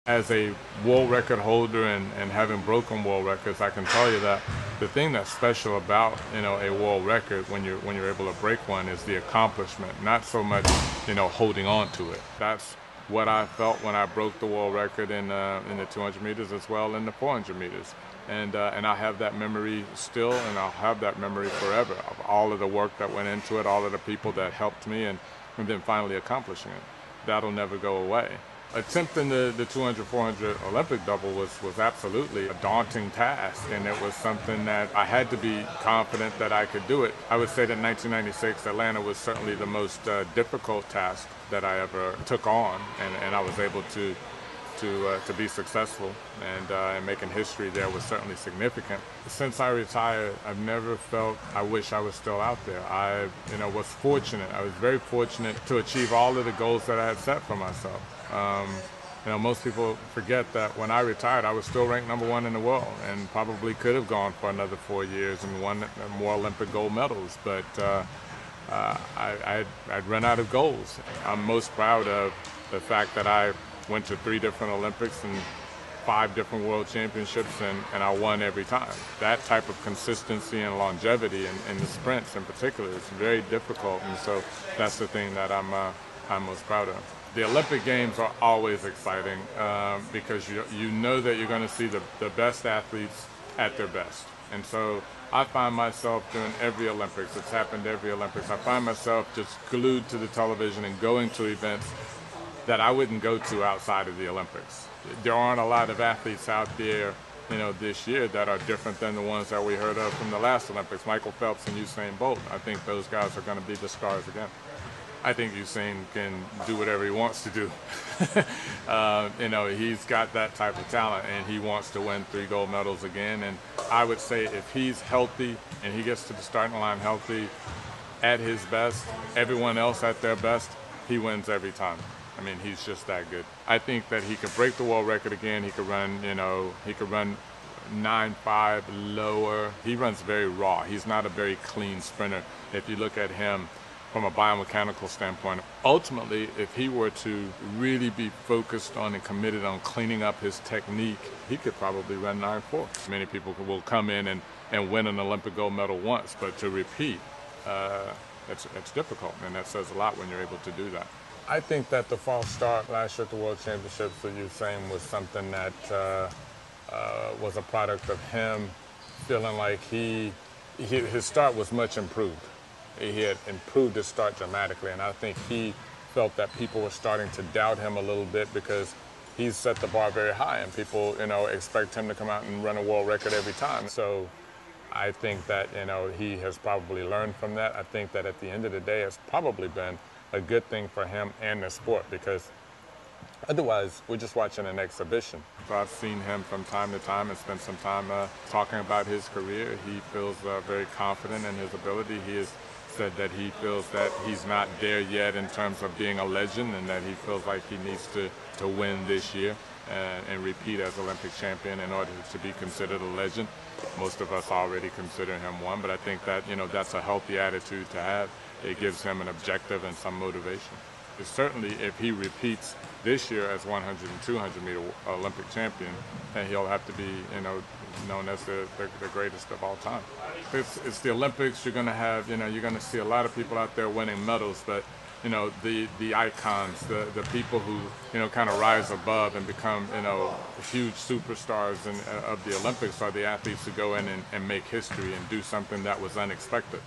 As a world record holder and having broken world records, I can tell you that the thing that's special about a world record when you're able to break one is the accomplishment, not so much holding on to it. That's what I felt when I broke the world record in the 200 meters as well in the 400 meters, and I have that memory still, and I'll have that memory forever of all of the work that went into it, all of the people that helped me, and then finally accomplishing it. That'll never go away. Attempting the 200, 400 Olympic double was absolutely a daunting task, and it was something that I had to be confident that I could do it. I would say that 1996 Atlanta was certainly the most difficult task that I ever took on, and I was able to be successful, and making history there was certainly significant. Since I retired, I've never felt I wish I was still out there. I was fortunate. I was very fortunate to achieve all of the goals that I had set for myself. Most people forget that when I retired, I was still ranked #1 in the world, and probably could have gone for another 4 years and won more Olympic gold medals, but I'd run out of goals. I'm most proud of the fact that I went to 3 different Olympics and 5 different world championships, and I won every time. That type of consistency and longevity in the sprints in particular is very difficult, and so that's the thing that I'm most proud of. The Olympic Games are always exciting because you know that you're going to see the best athletes at their best. And so I find myself during every Olympics, it's happened every Olympics, I find myself just glued to the television and going to events that I wouldn't go to outside of the Olympics. There aren't a lot of athletes out there this year that are different than the ones that we heard of from the last Olympics. Michael Phelps and Usain Bolt, I think those guys are going to be the stars again. I think Usain can do whatever he wants to do. He's got that type of talent, and he wants to win 3 gold medals again. And I would say if he's healthy and he gets to the starting line healthy, at his best, everyone else at their best, he wins every time. I mean, he's just that good. I think that he could break the world record again. He could run, he could run 9.5 lower. He runs very raw. He's not a very clean sprinter. If you look at him from a biomechanical standpoint, ultimately, if he were to really be focused on and committed on cleaning up his technique, he could probably run 9.4. Many people will come in and win an Olympic gold medal once, but to repeat, it's difficult, and that says a lot when you're able to do that. I think that the false start last year at the World Championships that you're saying was something that was a product of him feeling like his start was much improved. He had improved his start dramatically, and I think he felt that people were starting to doubt him a little bit because he's set the bar very high, and people expect him to come out and run a world record every time. So I think that he has probably learned from that. I think that at the end of the day, it's probably been a good thing for him and the sport, because otherwise we're just watching an exhibition. So I've seen him from time to time and spent some time talking about his career. He feels very confident in his ability. He has said that he feels that he's not there yet in terms of being a legend, and that he feels like he needs to win this year and repeat as Olympic champion in order to be considered a legend. Most of us already consider him one, but I think that that's a healthy attitude to have. It gives him an objective and some motivation. Certainly, if he repeats this year as 100 and 200 meter Olympic champion, then he'll have to be known as the greatest of all time. It's the Olympics. You're going to have you're going to see a lot of people out there winning medals, but the icons, the people who kind of rise above and become huge superstars of the Olympics are the athletes who go in and make history and do something that was unexpected.